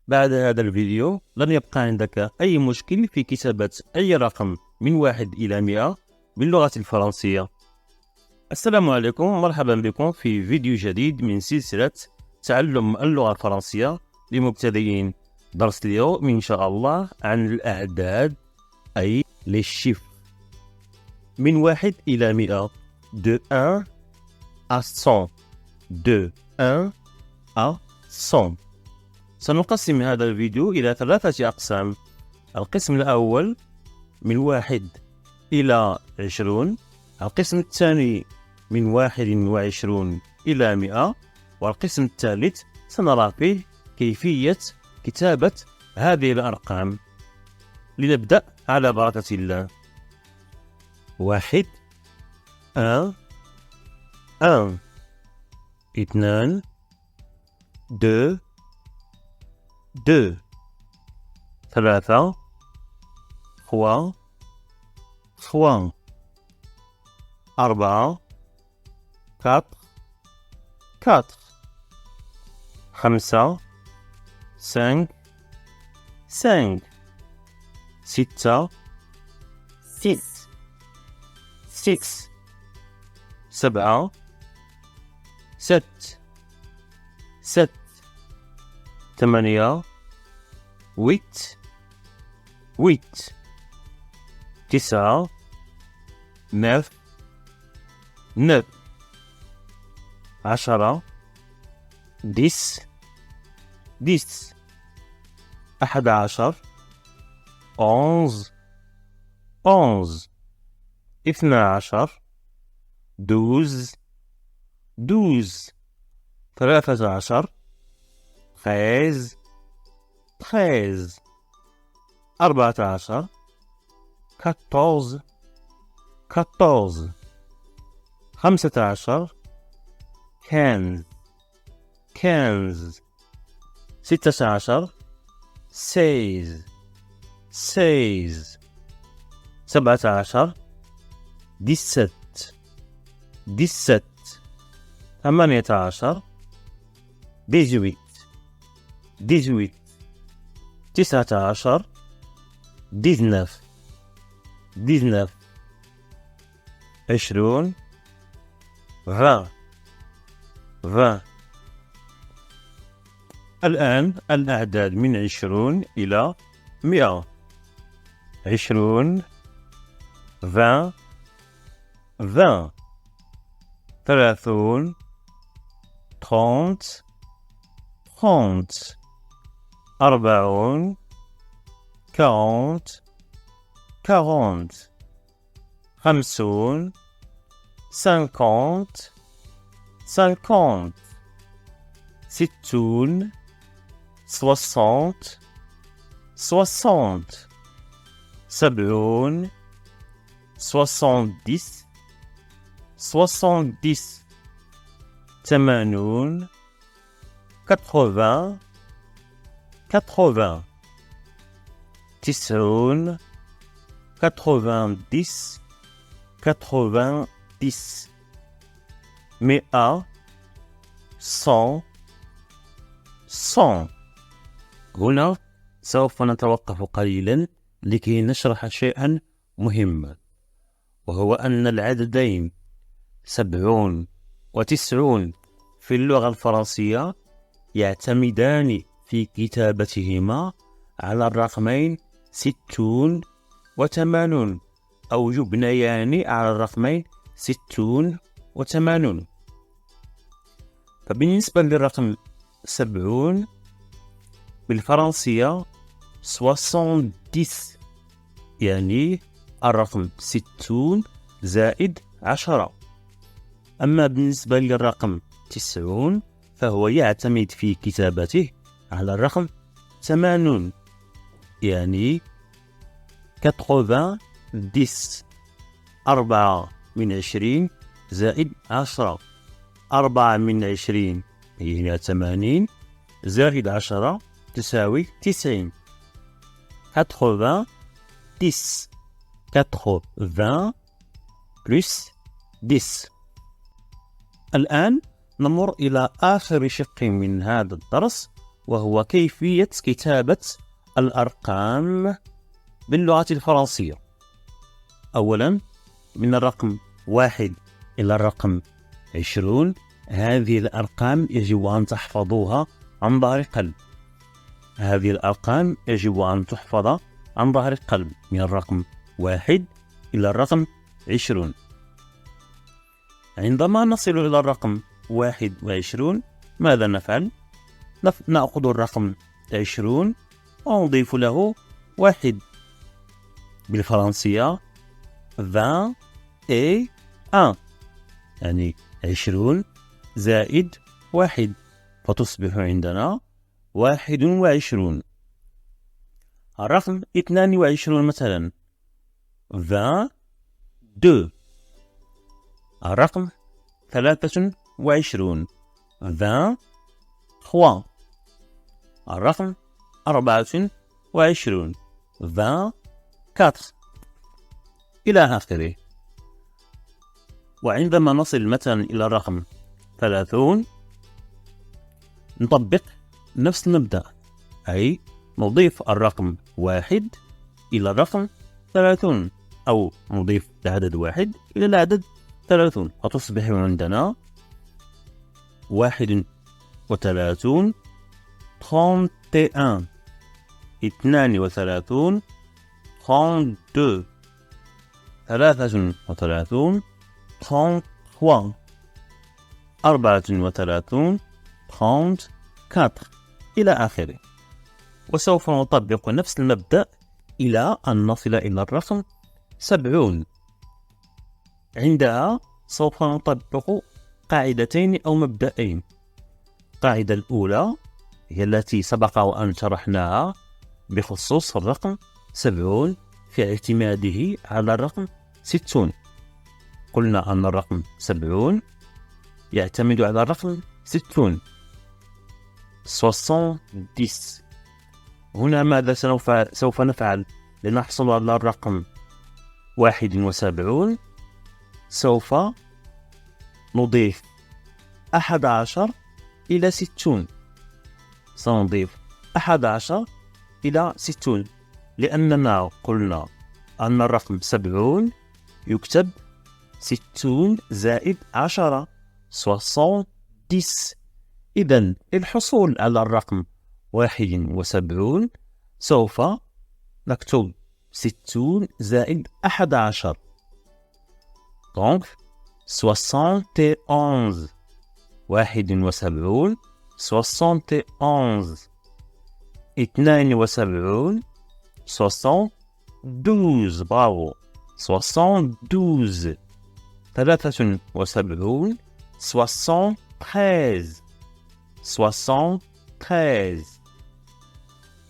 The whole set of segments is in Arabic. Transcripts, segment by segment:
بعد هذا الفيديو لن يبقى عندك أي مشكل في كتابة أي رقم من 1 إلى 100 باللغة الفرنسية. السلام عليكم، مرحبا بكم في فيديو جديد من سلسلة تعلم اللغة الفرنسية لمبتدئين. درس اليوم إن شاء الله عن الأعداد، أي les chiffres من 1 إلى 100، de 1 à 100، de 1 à 100. سنقسم هذا الفيديو إلى 3 أقسام. القسم الأول من 1 إلى 20، القسم الثاني من 21 إلى 100، والقسم الثالث سنرى فيه كيفية كتابة هذه الأرقام. لنبدأ على بركة الله. 1 1 1 2 2 2 3 3 3 4 4 4 5 5 5 6 6 6 7 7 7 8 8 8 9 9 9 10 10 10 11 11 11 12 12 12 13 13 13 14 14 14 15 15 15 16 16 16 17 17 17 18 18 18 19 19 19 20 20 20. الآن الأعداد من 20 إلى 100. 20 20 20 30 30 30 40 40 40 50 50 50 60 60 60 70 70 70 80 80 80 90 90 90 100 100 100. هنا سوف نتوقف قليلا لكي نشرح شيئا مهما، وهو أن العددين 70 و90 في اللغة الفرنسية يعتمدان في كتابتهما على الرقمين 60 و80، أو يبنيان على الرقمين 60 و80. فبالنسبة للرقم 70 بالفرنسية 70، يعني الرقم 60 زائد 10. أما بالنسبة للرقم 90 فهو يعتمد في كتابته على الرقم 80، يعني 80 10، 4 من 20 زائد 10، 4 من 20 هي 80 زائد 10 تساوي 90. 80 10 80 plus 10. الآن نمر إلى آخر شق من هذا الدرس، وهو كيفية كتابة الأرقام باللغة الفرنسية. أولا، من الرقم 1 إلى الرقم 20، هذه الأرقام يجب أن تحفظوها عن ظهر قلب. هذه الأرقام يجب أن تحفظ عن ظهر قلب، من الرقم 1 إلى الرقم 20. عندما نصل إلى الرقم 21، ماذا نفعل؟ نأخذ الرقم 20 ونضيف له 1. بالفرنسية 20 et 1، يعني 20 زائد 1، فتصبح عندنا 21. الرقم 22 مثلا 22. الرقم 23 23. الرقم 24 24، إلى آخره. وعندما نصل مثلا إلى الرقم 30، نطبق نفس المبدأ، أي نضيف الرقم 1 إلى الرقم 30، أو نضيف العدد 1 إلى العدد 30، فتصبح عندنا 31 31 32 32 33 33 34 34 إلى آخره. وسوف نطبق نفس المبدأ إلى أن نصل إلى الرقم 70. عندها سوف نطبق قاعدتين أو مبدأين. القاعدة الأولى هي التي سبق وأن شرحناها بخصوص الرقم 70 في اعتماده على الرقم 60. قلنا أن الرقم 70 يعتمد على الرقم 60 70. هنا ماذا سوف نفعل لنحصل على الرقم 71؟ سوف نضيف 11 إلى 60. سنضيف 11 إلى 60 لأننا قلنا أن الرقم 70 يكتب 60 زائد 10 70. إذن للحصول على الرقم 71 سوف نكتب 60 زائد 11، donc 71. 71 71. 72 72. برافو، 72. 73 73 73.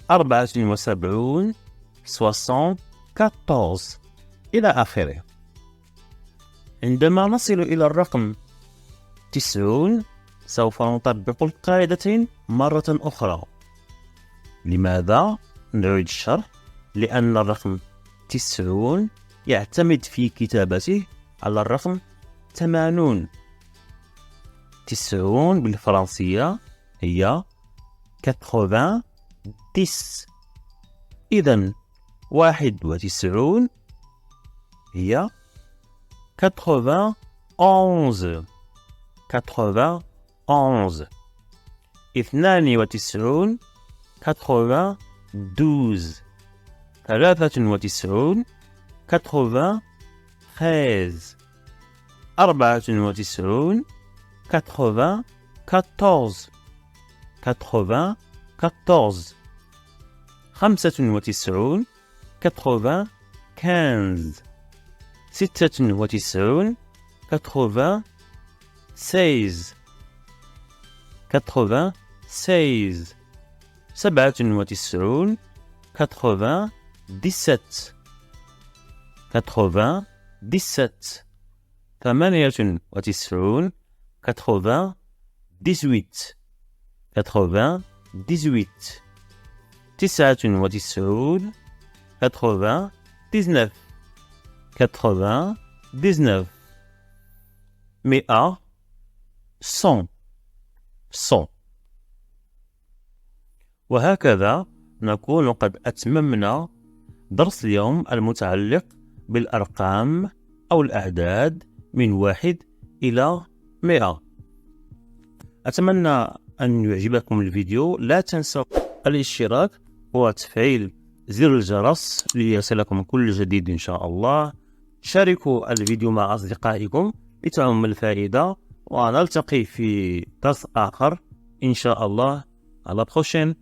74 74 إلى آخره. عندما نصل إلى الرقم 90 سوف نطبق القاعدتين مرة أخرى. لماذا؟ نعيد الشرح. لأن الرقم 90 يعتمد في كتابته على الرقم 80. 90 بالفرنسية هي 90. إذن 91 هي 91. 91. 92 92. 93 93. 94 94. 94. 95 95. 96 96. 96. 97 97. 97. 98 98. 98. 99 99. 99. 100 100 100. وهكذا نكون قد أتممنا درس اليوم المتعلق بالأرقام أو الأعداد من 1 إلى 100. أتمنى أن يعجبكم الفيديو. لا تنسوا الاشتراك وتفعيل زر الجرس ليصلكم كل جديد إن شاء الله. شاركوا الفيديو مع أصدقائكم لتعم الفائدة، ونلتقي في درس آخر إن شاء الله. على بروشين.